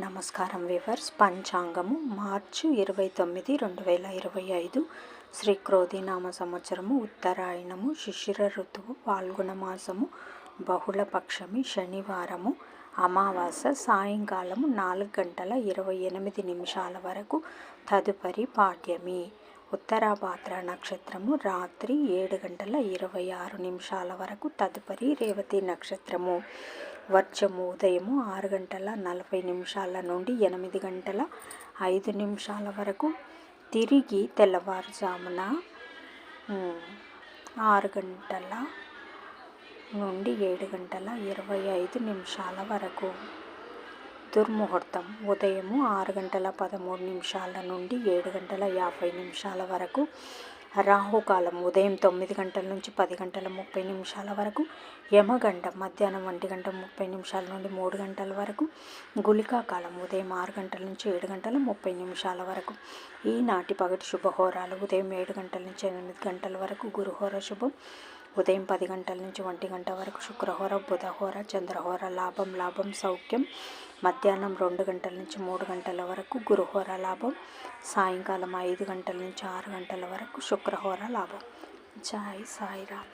నమస్కారం వ్యూవర్స్. పంచాంగము మార్చి 29, 2025 శ్రీ క్రోధినామ సంవత్సరము, ఉత్తరాయణము, శిశిర ఋతువు, పాల్గొన మాసము, బహుళపక్షమి, శనివారము, అమావాస్య సాయంకాలము 4:28 వరకు, తదుపరి పాడ్యమి. ఉత్తరాభాద్ర నక్షత్రము రాత్రి 7:26 వరకు, తదుపరి రేవతి నక్షత్రము. వర్జము ఉదయము 6:40 నుండి 8:05 వరకు, తిరిగి తెల్లవారుజామున 6 నుండి 7:25 వరకు. దుర్ముహూర్తం ఉదయము 6:13 నుండి 7:50 వరకు. రాహుకాలం ఉదయం 9 నుంచి 10:30 వరకు. యమగండం మధ్యాహ్నం 1:30 నుండి 3 వరకు. గుళికా కాలం ఉదయం 6 నుంచి 7:30 వరకు. ఈనాటి పగటి శుభహోరాలు ఉదయం 7 నుంచి 8 వరకు. గురుహోర శుభం ఉదయం 10 నుంచి 1 వరకు. శుక్రహోర, బుధహోర, చంద్రహోర. లాభం సౌఖ్యం మధ్యాహ్నం 2 నుంచి 3 వరకు. గురుహోర లాభం సాయంకాలం 5 నుంచి 6 వరకు. శుక్రహోర లాభం. జై సాయిరామ్.